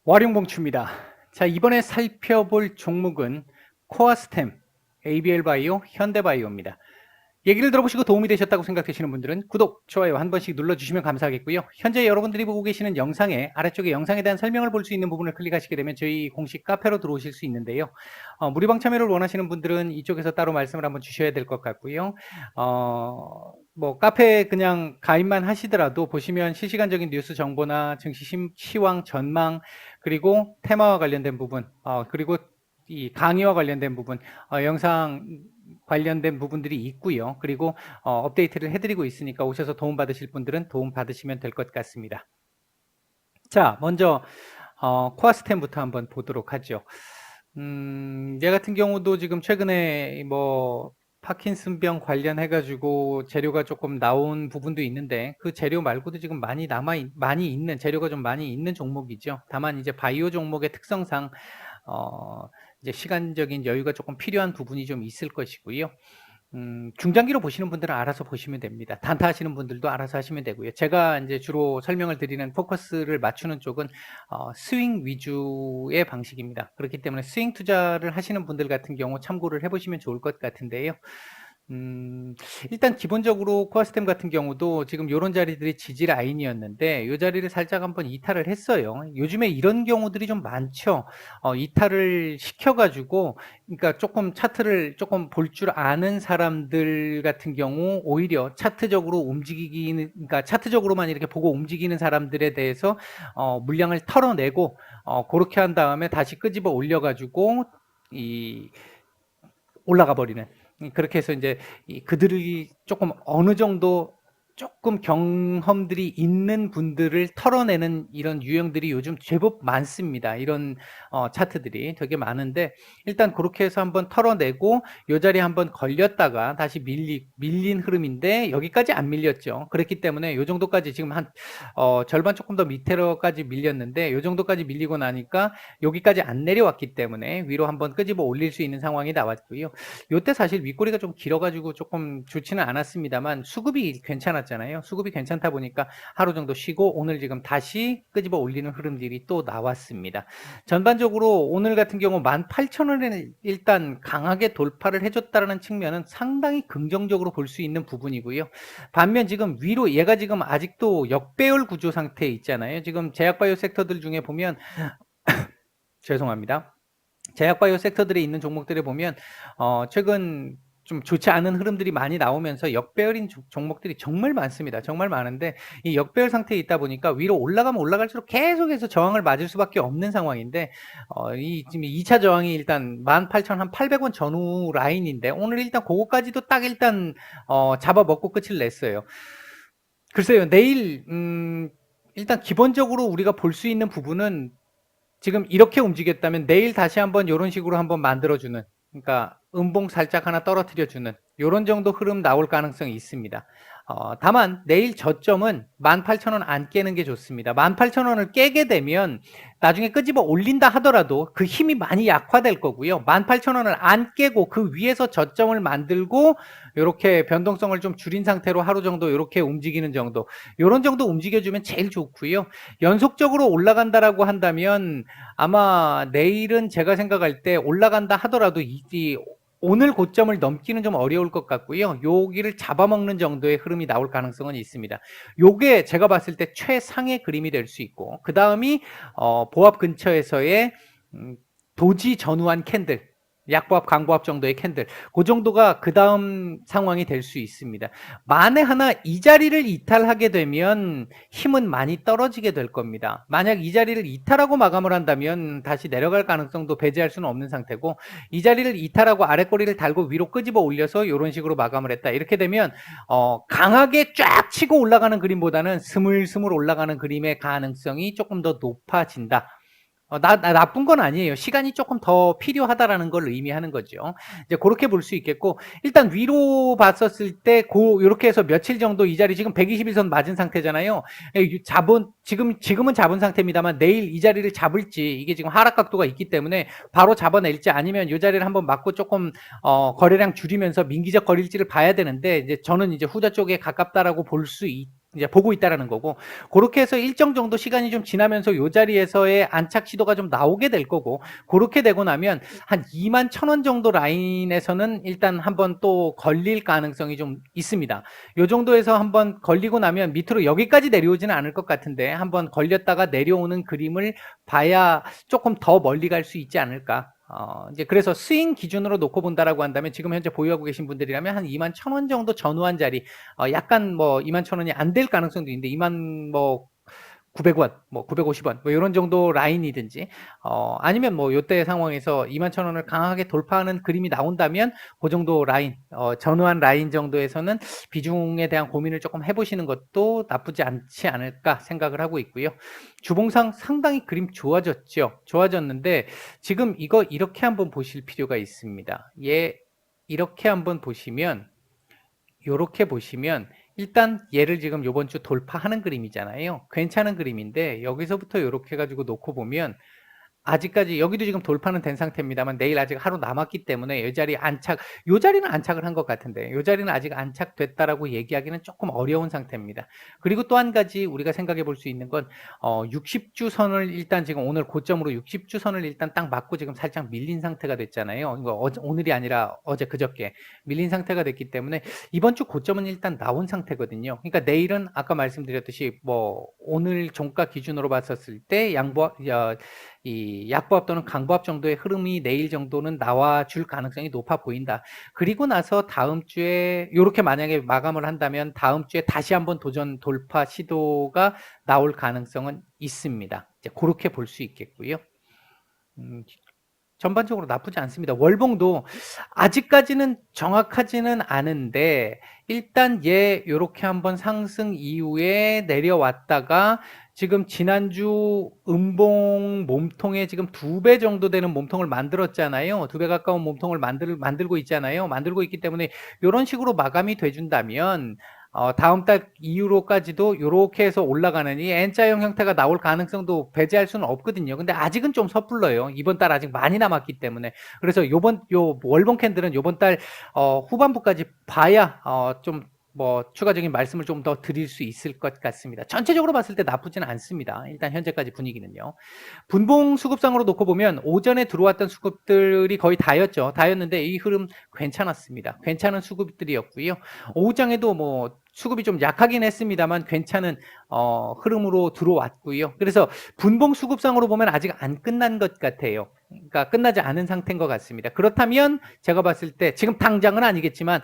와룡봉추입니다. 자, 이번에 살펴볼 종목은 코아스템, ABL바이오, 현대바이오입니다. 얘기를 들어보시고 도움이 되셨다고 생각되시는 분들은 구독, 좋아요 한 번씩 눌러주시면 감사하겠고요. 현재 여러분들이 보고 계시는 영상의 아래쪽에 영상에 대한 설명을 볼 수 있는 부분을 클릭하시게 되면 저희 공식 카페로 들어오실 수 있는데요. 무료방 참여를 원하시는 분들은 이쪽에서 따로 말씀을 한번 주셔야 될 것 같고요. 뭐 카페 그냥 가입만 하시더라도 보시면 실시간적인 뉴스 정보나 증시 시황 전망, 그리고 테마와 관련된 부분, 그리고 이 강의와 관련된 부분, 영상 관련된 부분들이 있고요. 그리고 업데이트를 해드리고 있으니까 오셔서 도움 받으실 분들은 도움 받으시면 될 것 같습니다. 자, 먼저 코아스템부터 한번 보도록 하죠. 얘 같은 경우도 지금 최근에 뭐 파킨슨병 관련해가지고 재료가 조금 나온 부분도 있는데 그 재료 말고도 지금 많이 있는 재료가 좀 많이 있는 종목이죠. 다만 이제 바이오 종목의 특성상 이제 시간적인 여유가 조금 필요한 부분이 좀 있을 것이고요. 중장기로 보시는 분들은 알아서 보시면 됩니다. 단타 하시는 분들도 알아서 하시면 되고요. 제가 이제 주로 설명을 드리는 포커스를 맞추는 쪽은 스윙 위주의 방식입니다. 그렇기 때문에 스윙 투자를 하시는 분들 같은 경우 참고를 해보시면 좋을 것 같은데요. 일단 기본적으로 코아스템 같은 경우도 지금 요런 자리들이 지지 라인이었는데 요 자리를 살짝 한번 이탈을 했어요. 요즘에 이런 경우들이 좀 많죠. 이탈을 시켜가지고 그러니까 조금 차트를 조금 볼 줄 아는 사람들 같은 경우 오히려 차트적으로 움직이기는, 그러니까 차트적으로만 이렇게 보고 움직이는 사람들에 대해서 물량을 털어내고 그렇게 한 다음에 다시 끄집어 올려가지고 이 올라가 버리는, 그렇게 해서 이제 그들이 조금 어느 정도 조금 경험들이 있는 분들을 털어내는 이런 유형들이 요즘 제법 많습니다. 이런 차트들이 되게 많은데 일단 그렇게 해서 한번 털어내고 요 자리에 한번 걸렸다가 다시 밀린 흐름인데 여기까지 안 밀렸죠. 그렇기 때문에 요 정도까지 지금 한 절반 조금 더 밑으로까지 밀렸는데 요 정도까지 밀리고 나니까 여기까지 안 내려왔기 때문에 위로 한번 끄집어 올릴 수 있는 상황이 나왔고요. 요때 사실 윗꼬리가 좀 길어가지고 조금 좋지는 않았습니다만 수급이 괜찮았잖아요. 수급이 괜찮다 보니까 하루 정도 쉬고 오늘 지금 다시 끄집어 올리는 흐름들이 또 나왔습니다. 전반적으로 오늘 같은 경우 18,000원을 일단 강하게 돌파를 해줬다는 측면은 상당히 긍정적으로 볼 수 있는 부분이고요. 반면 지금 위로 얘가 지금 아직도 역배열 구조 상태에 있잖아요. 지금 제약바이오 섹터들 중에 보면 죄송합니다. 제약바이오 섹터들에 있는 종목들을 보면 최근 좀 좋지 않은 흐름들이 많이 나오면서 역배열인 종목들이 정말 많습니다. 정말 많은데 이 역배열 상태에 있다 보니까 위로 올라가면 올라갈수록 계속해서 저항을 맞을 수밖에 없는 상황인데 이 지금 2차 저항이 일단 18,800원 전후 라인인데 오늘 일단 그거까지도 딱 일단 잡아먹고 끝을 냈어요. 글쎄요, 내일 일단 기본적으로 우리가 볼 수 있는 부분은 지금 이렇게 움직였다면 내일 다시 한번 이런 식으로 한번 만들어주는, 그러니까 음봉 살짝 하나 떨어뜨려주는 이런 정도 흐름 나올 가능성이 있습니다. 다만 내일 저점은 18,000원 안 깨는 게 좋습니다. 18,000원을 깨게 되면 나중에 끄집어 올린다 하더라도 그 힘이 많이 약화될 거고요. 18,000원을 안 깨고 그 위에서 저점을 만들고 이렇게 변동성을 좀 줄인 상태로 하루 정도 이렇게 움직이는 정도, 이런 정도 움직여주면 제일 좋고요. 연속적으로 올라간다라고 한다면 아마 내일은 제가 생각할 때 올라간다 하더라도 오늘 고점을 넘기는 좀 어려울 것 같고요. 여기를 잡아먹는 정도의 흐름이 나올 가능성은 있습니다. 요게 제가 봤을 때 최상의 그림이 될 수 있고 그 다음이 보합 근처에서의 도지 전후한 캔들, 약보합, 강보합 정도의 캔들, 그 정도가 그 다음 상황이 될 수 있습니다. 만에 하나 이 자리를 이탈하게 되면 힘은 많이 떨어지게 될 겁니다. 만약 이 자리를 이탈하고 마감을 한다면 다시 내려갈 가능성도 배제할 수는 없는 상태고, 이 자리를 이탈하고 아랫꼬리를 달고 위로 끄집어 올려서 이런 식으로 마감을 했다. 이렇게 되면 강하게 쫙 치고 올라가는 그림보다는 스물스물 올라가는 그림의 가능성이 조금 더 높아진다. 나쁜 건 아니에요. 시간이 조금 더 필요하다라는 걸 의미하는 거죠. 이제 그렇게 볼 수 있겠고, 일단 위로 봤었을 때, 요렇게 해서 며칠 정도 이 자리 지금 121선 맞은 상태잖아요. 지금은 잡은 상태입니다만, 내일 이 자리를 잡을지, 이게 지금 하락 각도가 있기 때문에 바로 잡아낼지 아니면 이 자리를 한번 맞고 조금, 거래량 줄이면서 민기적 거릴지를 봐야 되는데, 이제 저는 이제 후자 쪽에 가깝다라고 볼 수 이제 보고 있다라는 거고, 그렇게 해서 일정 정도 시간이 좀 지나면서 요 자리에서의 안착 시도가 좀 나오게 될 거고, 그렇게 되고 나면 한 21,000원 정도 라인에서는 일단 한번 또 걸릴 가능성이 좀 있습니다. 요 정도에서 한번 걸리고 나면 밑으로 여기까지 내려오지는 않을 것 같은데, 한번 걸렸다가 내려오는 그림을 봐야 조금 더 멀리 갈 수 있지 않을까. 이제 그래서 스윙 기준으로 놓고 본다라고 한다면 지금 현재 보유하고 계신 분들이라면 한 21,000원 정도 전후한 자리, 약간 뭐 21,000원이 안 될 가능성도 있는데 2만 뭐 900원, 뭐 950원, 뭐 이런 정도 라인이든지, 아니면 뭐 요때 상황에서 21,000원을 강하게 돌파하는 그림이 나온다면 그 정도 라인, 전후한 라인 정도에서는 비중에 대한 고민을 조금 해보시는 것도 나쁘지 않지 않을까 생각을 하고 있고요. 주봉상 상당히 그림 좋아졌죠. 좋아졌는데 지금 이거 이렇게 한번 보실 필요가 있습니다. 이렇게 한번 보시면, 요렇게 보시면 일단 얘를 지금 요번 주 돌파하는 그림이잖아요. 괜찮은 그림인데 여기서부터 요렇게 해가지고 놓고 보면 아직까지 여기도 지금 돌파는 된 상태입니다만 내일 아직 하루 남았기 때문에 이 자리 안착, 요 자리는 안착을 한 것 같은데 요 자리는 아직 안착됐다라고 얘기하기는 조금 어려운 상태입니다. 그리고 또 한 가지 우리가 생각해 볼 수 있는 건 60주 선을 일단 지금 오늘 고점으로 60주 선을 일단 딱 맞고 지금 살짝 밀린 상태가 됐잖아요. 이거 오늘이 아니라 어제 그저께 밀린 상태가 됐기 때문에 이번 주 고점은 일단 나온 상태거든요. 그러니까 내일은 아까 말씀드렸듯이 뭐 오늘 종가 기준으로 봤었을 때 이 약보합 또는 강보합 정도의 흐름이 내일 정도는 나와줄 가능성이 높아 보인다. 그리고 나서 다음 주에 이렇게 만약에 마감을 한다면 다음 주에 다시 한번 도전 돌파 시도가 나올 가능성은 있습니다. 이제 그렇게 볼 수 있겠고요. 전반적으로 나쁘지 않습니다. 월봉도 아직까지는 정확하지는 않은데 일단 요렇게 한번 상승 이후에 내려왔다가 지금 지난주 음봉 몸통에 지금 2배 정도 되는 몸통을 만들었잖아요. 2배 가까운 몸통을 만들고 있잖아요. 만들고 있기 때문에 이런 식으로 마감이 돼준다면 다음 달 이후로까지도 이렇게 해서 올라가는 이 N자형 형태가 나올 가능성도 배제할 수는 없거든요. 근데 아직은 좀 섣불러요. 이번 달 아직 많이 남았기 때문에. 그래서 요 월봉 캔들은 요번 달 후반부까지 봐야 좀 뭐 추가적인 말씀을 좀 더 드릴 수 있을 것 같습니다. 전체적으로 봤을 때 나쁘지는 않습니다. 일단 현재까지 분위기는요. 분봉 수급상으로 놓고 보면 오전에 들어왔던 수급들이 거의 다였죠. 다였는데 이 흐름 괜찮았습니다. 괜찮은 수급들이었고요. 오후장에도 뭐 수급이 좀 약하긴 했습니다만 괜찮은 흐름으로 들어왔고요. 그래서 분봉 수급상으로 보면 아직 안 끝난 것 같아요. 그러니까 끝나지 않은 상태인 것 같습니다. 그렇다면 제가 봤을 때 지금 당장은 아니겠지만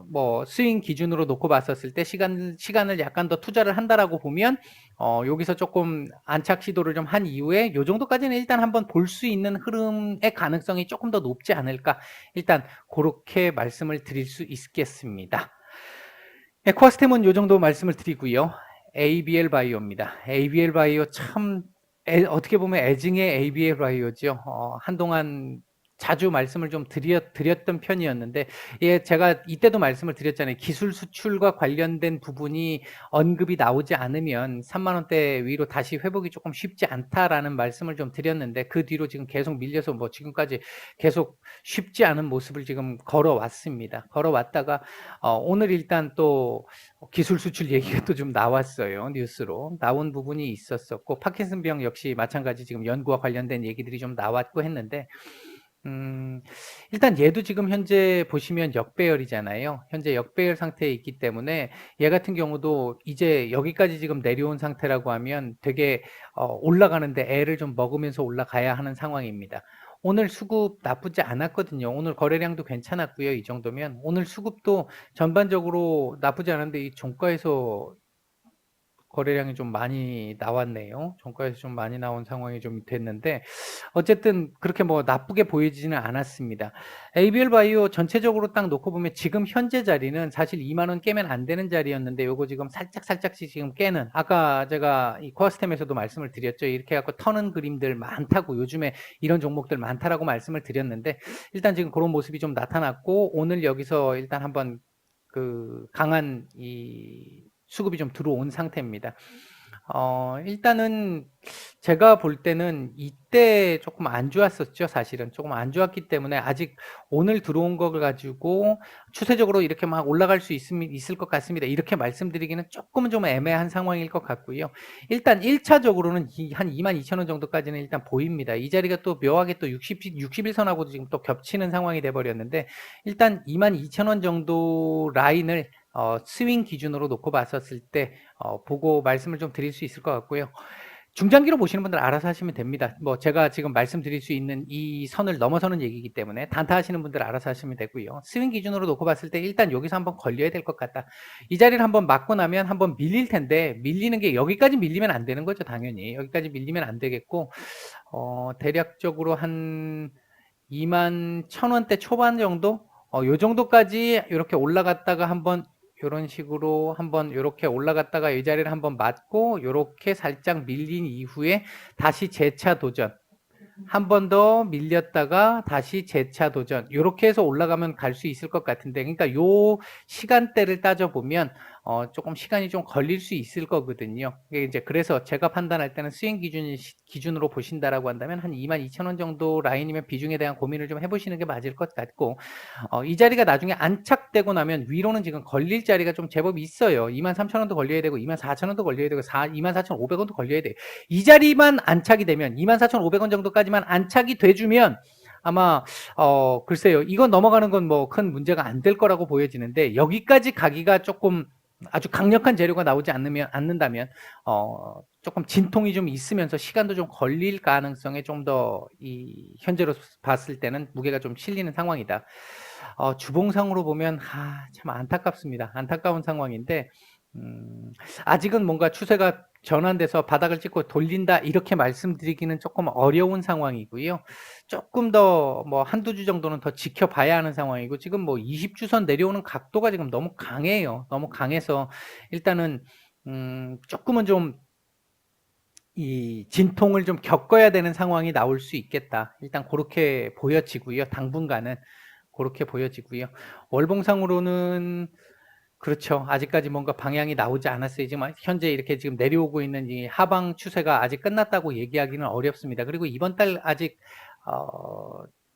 뭐 스윙 기준으로 놓고 봤었을 때 시간을 약간 더 투자를 한다라고 보면 여기서 조금 안착 시도를 좀 한 이후에 요 정도까지는 일단 한번 볼 수 있는 흐름의 가능성이 조금 더 높지 않을까, 일단 그렇게 말씀을 드릴 수 있겠습니다. 네, 코아스템은 요 정도 말씀을 드리고요. ABL 바이오입니다. ABL 바이오 참 어떻게 보면 애증의 ABL 바이오죠. 한동안 자주 말씀을 좀 드렸던 편이었는데, 제가 이때도 말씀을 드렸잖아요. 기술 수출과 관련된 부분이 언급이 나오지 않으면 3만 원대 위로 다시 회복이 조금 쉽지 않다라는 말씀을 좀 드렸는데, 그 뒤로 지금 계속 밀려서 뭐 지금까지 계속 쉽지 않은 모습을 지금 걸어왔습니다. 걸어왔다가 오늘 일단 또 기술 수출 얘기가 또 좀 나왔어요. 뉴스로 나온 부분이 있었었고, 파킨슨병 역시 마찬가지 지금 연구와 관련된 얘기들이 좀 나왔고 했는데, 일단 얘도 지금 현재 보시면 역배열이잖아요. 현재 역배열 상태에 있기 때문에 얘 같은 경우도 이제 여기까지 지금 내려온 상태라고 하면 되게 올라가는데 애를 좀 먹으면서 올라가야 하는 상황입니다. 오늘 수급 나쁘지 않았거든요. 오늘 거래량도 괜찮았고요. 이 정도면 오늘 수급도 전반적으로 나쁘지 않은데 이 종가에서 거래량이 좀 많이 나왔네요. 종가에서 좀 많이 나온 상황이 좀 됐는데 어쨌든 그렇게 뭐 나쁘게 보이지는 않았습니다. ABL 바이오 전체적으로 딱 놓고 보면 지금 현재 자리는 사실 2만 원 깨면 안 되는 자리였는데 요거 지금 살짝씩 지금 깨는, 아까 제가 이 코어스템에서도 말씀을 드렸죠. 이렇게 갖고 터는 그림들 많다고, 요즘에 이런 종목들 많다라고 말씀을 드렸는데 일단 지금 그런 모습이 좀 나타났고, 오늘 여기서 일단 한번 그 강한 이 수급이 좀 들어온 상태입니다. 일단은 제가 볼 때는 이때 조금 안 좋았었죠, 사실은. 조금 안 좋았기 때문에 아직 오늘 들어온 걸 가지고 추세적으로 이렇게 막 올라갈 수 있을 것 같습니다. 이렇게 말씀드리기는 조금은 좀 애매한 상황일 것 같고요. 일단 1차적으로는 한 22,000원 정도까지는 일단 보입니다. 이 자리가 또 묘하게 또 60일선하고도 지금 또 겹치는 상황이 돼 버렸는데, 일단 22,000원 정도 라인을 스윙 기준으로 놓고 봤었을 때 보고 말씀을 좀 드릴 수 있을 것 같고요. 중장기로 보시는 분들 알아서 하시면 됩니다. 뭐 제가 지금 말씀드릴 수 있는 이 선을 넘어서는 얘기이기 때문에 단타 하시는 분들 알아서 하시면 되고요. 스윙 기준으로 놓고 봤을 때 일단 여기서 한번 걸려야 될 것 같다. 이 자리를 한번 맞고 나면 한번 밀릴 텐데, 밀리는 게 여기까지 밀리면 안 되는 거죠, 당연히. 여기까지 밀리면 안 되겠고, 대략적으로 한 21,000원대 초반 정도? 요 정도까지 이렇게 올라갔다가 한번 요런 식으로 한번 요렇게 올라갔다가 이 자리를 한번 맞고 요렇게 살짝 밀린 이후에 다시 재차 도전. 한 번 더 밀렸다가 다시 재차 도전. 요렇게 해서 올라가면 갈 수 있을 것 같은데, 그러니까 요 시간대를 따져보면 조금 시간이 좀 걸릴 수 있을 거거든요. 이게 이제 그래서 제가 판단할 때는 스윙 기준으로 보신다라고 한다면 한 22,000원 정도 라인이면 비중에 대한 고민을 좀 해보시는 게 맞을 것 같고, 이 자리가 나중에 안착되고 나면 위로는 지금 걸릴 자리가 좀 제법 있어요. 23,000원도 걸려야 되고 24,000원도 걸려야 되고 24,500원도 걸려야 돼요. 이 자리만 안착이 되면 24,500원 정도까지만 안착이 돼주면 아마 글쎄요, 이건 넘어가는 건 뭐 큰 문제가 안 될 거라고 보여지는데, 여기까지 가기가 조금 아주 강력한 재료가 나오지 않는다면 조금 진통이 좀 있으면서 시간도 좀 걸릴 가능성에 좀 더 이 현재로 봤을 때는 무게가 좀 실리는 상황이다. 주봉상으로 보면 참 안타깝습니다. 안타까운 상황인데, 아직은 뭔가 추세가 전환돼서 바닥을 찍고 돌린다 이렇게 말씀드리기는 조금 어려운 상황이고요. 조금 더 뭐 한두 주 정도는 더 지켜봐야 하는 상황이고, 지금 뭐 20주선 내려오는 각도가 지금 너무 강해요. 너무 강해서 일단은 조금은 좀 이 진통을 좀 겪어야 되는 상황이 나올 수 있겠다. 일단 그렇게 보여지고요. 당분간은 그렇게 보여지고요. 월봉상으로는 그렇죠. 아직까지 뭔가 방향이 나오지 않았어요. 지금 현재 이렇게 지금 내려오고 있는 이 하방 추세가 아직 끝났다고 얘기하기는 어렵습니다. 그리고 이번 달 아직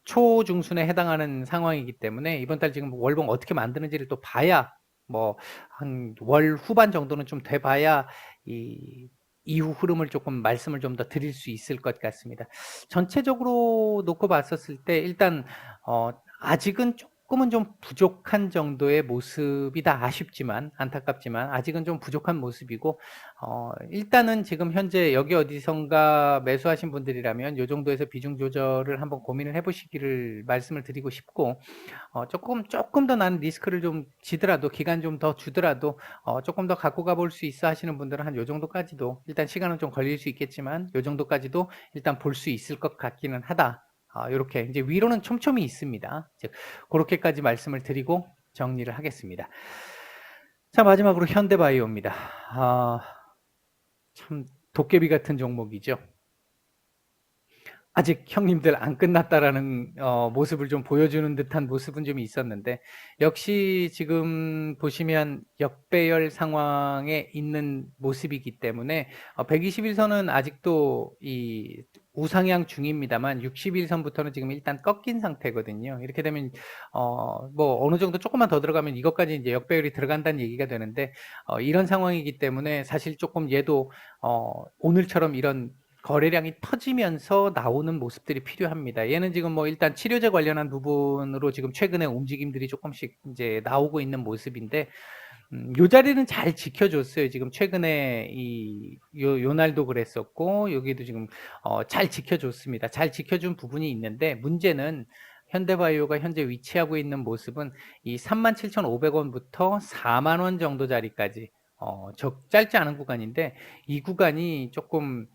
초중순에 해당하는 상황이기 때문에 이번 달 지금 월봉 어떻게 만드는지를 또 봐야, 뭐 한 월 후반 정도는 좀 돼 봐야 이 이후 흐름을 조금 말씀을 좀 더 드릴 수 있을 것 같습니다. 전체적으로 놓고 봤었을 때 일단 아직은 조금은 좀 부족한 정도의 모습이다. 아쉽지만, 안타깝지만 아직은 좀 부족한 모습이고, 일단은 지금 현재 여기 어디선가 매수하신 분들이라면 요 정도에서 비중 조절을 한번 고민을 해보시기를 말씀을 드리고 싶고, 조금 더 나는 리스크를 좀 지더라도, 기간 좀 더 주더라도 조금 더 갖고 가볼 수 있어 하시는 분들은 한 요 정도까지도, 일단 시간은 좀 걸릴 수 있겠지만 요 정도까지도 일단 볼 수 있을 것 같기는 하다. 요렇게 이제 위로는 촘촘히 있습니다. 즉 그렇게까지 말씀을 드리고 정리를 하겠습니다. 자, 마지막으로 현대바이오입니다. 참 도깨비 같은 종목이죠. 아직 형님들 안 끝났다라는 모습을 좀 보여주는 듯한 모습은 좀 있었는데, 역시 지금 보시면 역배열 상황에 있는 모습이기 때문에 121선은 아직도 이 우상향 중입니다만 61선부터는 지금 일단 꺾인 상태거든요. 이렇게 되면 뭐 어느 정도 조금만 더 들어가면 이것까지 이제 역배열이 들어간다는 얘기가 되는데, 이런 상황이기 때문에 사실 조금 얘도 오늘처럼 이런 거래량이 터지면서 나오는 모습들이 필요합니다. 얘는 지금 뭐 일단 치료제 관련한 부분으로 지금 최근에 움직임들이 조금씩 이제 나오고 있는 모습인데, 요 자리는 잘 지켜줬어요. 지금 최근에 요 날도 그랬었고, 여기도 지금 잘 지켜줬습니다. 잘 지켜준 부분이 있는데, 문제는 현대바이오가 현재 위치하고 있는 모습은 이 37,500원부터 4만원 정도 자리까지 짧지 않은 구간인데, 이 구간이 조금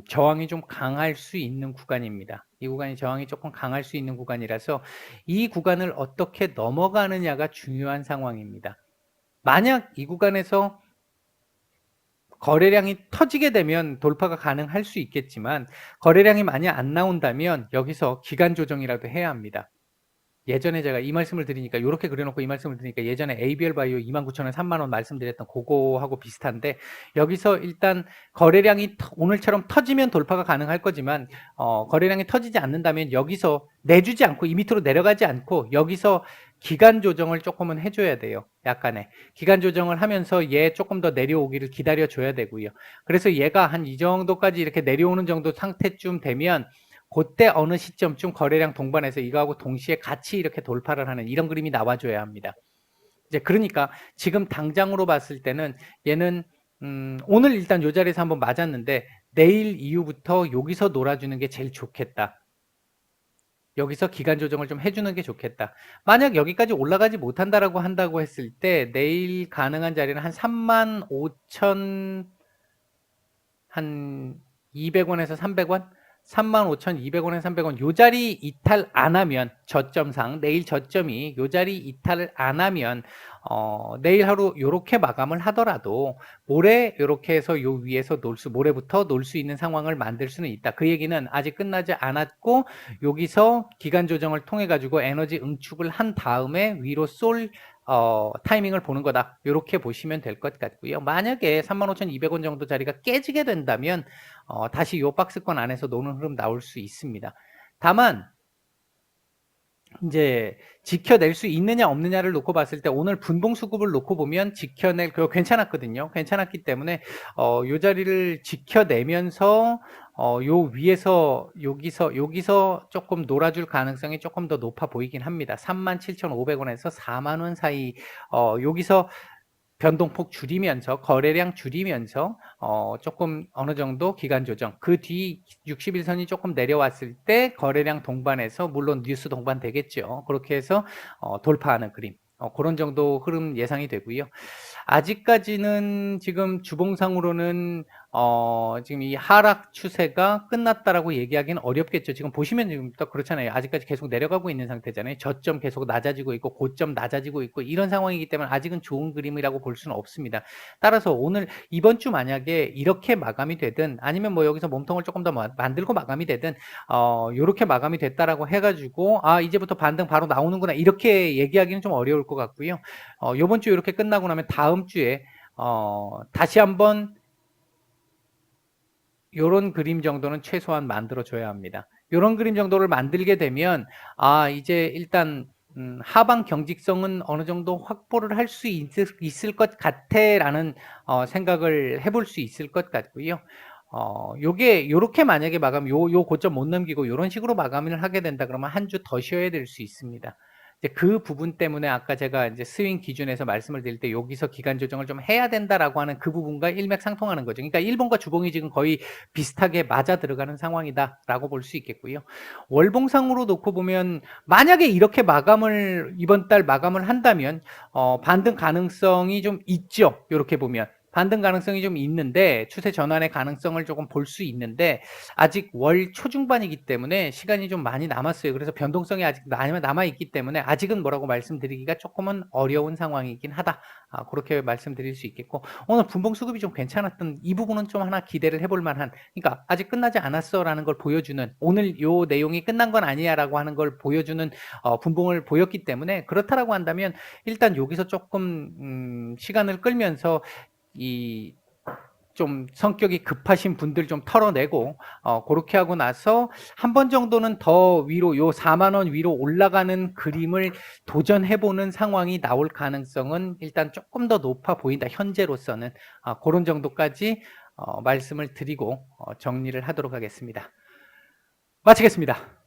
저항이 좀 강할 수 있는 구간입니다. 이 구간이 저항이 조금 강할 수 있는 구간이라서 이 구간을 어떻게 넘어가느냐가 중요한 상황입니다. 만약 이 구간에서 거래량이 터지게 되면 돌파가 가능할 수 있겠지만, 거래량이 많이 안 나온다면 여기서 기간 조정이라도 해야 합니다. 예전에 제가 이 말씀을 드리니까 요렇게 그려놓고 이 말씀을 드리니까 예전에 ABL 바이오 29,000원 30,000원 말씀드렸던 그거하고 비슷한데 여기서 일단 거래량이 오늘처럼 터지면 돌파가 가능할 거지만 거래량이 터지지 않는다면 여기서 내주지 않고 이 밑으로 내려가지 않고 여기서 기간 조정을 조금은 해줘야 돼요. 약간의 기간 조정을 하면서 얘 조금 더 내려오기를 기다려 줘야 되고요. 그래서 얘가 한 이 정도까지 이렇게 내려오는 정도 상태쯤 되면 그때 어느 시점쯤 거래량 동반해서 이거하고 동시에 같이 이렇게 돌파를 하는 이런 그림이 나와줘야 합니다. 이제 그러니까 지금 당장으로 봤을 때는 얘는 오늘 일단 이 자리에서 한번 맞았는데 내일 이후부터 여기서 놀아주는 게 제일 좋겠다. 여기서 기간 조정을 좀 해주는 게 좋겠다. 만약 여기까지 올라가지 못한다라고 한다고 했을 때 내일 가능한 자리는 한 35,000 한 200원에서 300원? 35,200원에서 300원 요 자리 이탈 안 하면 저점상 내일 저점이 요 자리 이탈을 안 하면 내일 하루 요렇게 마감을 하더라도 모레 요렇게 해서 요 위에서 모레부터 놀 수 있는 상황을 만들 수는 있다. 그 얘기는 아직 끝나지 않았고 여기서 기간 조정을 통해 가지고 에너지 응축을 한 다음에 위로 쏠 타이밍을 보는 거다. 이렇게 보시면 될 것 같고요. 만약에 35,200원 정도 자리가 깨지게 된다면 다시 이 박스권 안에서 노는 흐름 나올 수 있습니다. 다만 이제 지켜낼 수 있느냐 없느냐를 놓고 봤을 때 오늘 분봉 수급을 놓고 보면 지켜낼 그거 괜찮았거든요. 괜찮았기 때문에 요 자리를 지켜내면서 요 위에서 여기서 조금 놀아줄 가능성이 조금 더 높아 보이긴 합니다. 37,500원에서 4만 원 사이 여기서 변동폭 줄이면서 거래량 줄이면서 조금 어느 정도 기간 조정 그 뒤 60일선이 조금 내려왔을 때 거래량 동반해서 물론 뉴스 동반 되겠죠. 그렇게 해서 돌파하는 그림 그런 정도 흐름 예상이 되고요. 아직까지는 지금 주봉상으로는 지금 이 하락 추세가 끝났다라고 얘기하기는 어렵겠죠. 지금 보시면 지금 또 그렇잖아요. 아직까지 계속 내려가고 있는 상태잖아요. 저점 계속 낮아지고 있고 고점 낮아지고 있고 이런 상황이기 때문에 아직은 좋은 그림이라고 볼 수는 없습니다. 따라서 오늘 이번 주 만약에 이렇게 마감이 되든 아니면 뭐 여기서 몸통을 조금 더 만들고 마감이 되든 요렇게 마감이 됐다라고 해가지고 이제부터 반등 바로 나오는구나 이렇게 얘기하기는 좀 어려울 것 같고요. 요번 주 이렇게 끝나고 나면 다음 주에 다시 한번 요런 그림 정도는 최소한 만들어줘야 합니다. 요런 그림 정도를 만들게 되면 이제 일단 하방 경직성은 어느 정도 확보를 할 수 있을 것 같아라는 생각을 해볼 수 있을 것 같고요. 요게 요렇게 만약에 마감 요 고점 못 넘기고 요런 식으로 마감을 하게 된다 그러면 한 주 더 쉬어야 될 수 있습니다. 이제 그 부분 때문에 아까 제가 이제 스윙 기준에서 말씀을 드릴 때 여기서 기간 조정을 좀 해야 된다라고 하는 그 부분과 일맥상통하는 거죠. 그러니까 일봉과 주봉이 지금 거의 비슷하게 맞아 들어가는 상황이다라고 볼 수 있겠고요. 월봉상으로 놓고 보면 만약에 이렇게 마감을 이번 달 마감을 한다면 반등 가능성이 좀 있죠. 이렇게 보면. 반등 가능성이 좀 있는데 추세 전환의 가능성을 조금 볼 수 있는데 아직 월 초중반이기 때문에 시간이 좀 많이 남았어요. 그래서 변동성이 아직 남아있기 때문에 아직은 뭐라고 말씀드리기가 조금은 어려운 상황이긴 하다. 그렇게 말씀드릴 수 있겠고 오늘 분봉 수급이 좀 괜찮았던 이 부분은 좀 하나 기대를 해볼 만한 그러니까 아직 끝나지 않았어 라는 걸 보여주는 오늘 요 내용이 끝난 건 아니야 라고 하는 걸 보여주는 분봉을 보였기 때문에 그렇다라고 한다면 일단 여기서 조금 시간을 끌면서 이 좀 성격이 급하신 분들 좀 털어내고 그렇게 하고 나서 한 번 정도는 더 위로 요 4만 원 위로 올라가는 그림을 도전해보는 상황이 나올 가능성은 일단 조금 더 높아 보인다. 현재로서는 그런 정도까지 말씀을 드리고 정리를 하도록 하겠습니다. 마치겠습니다.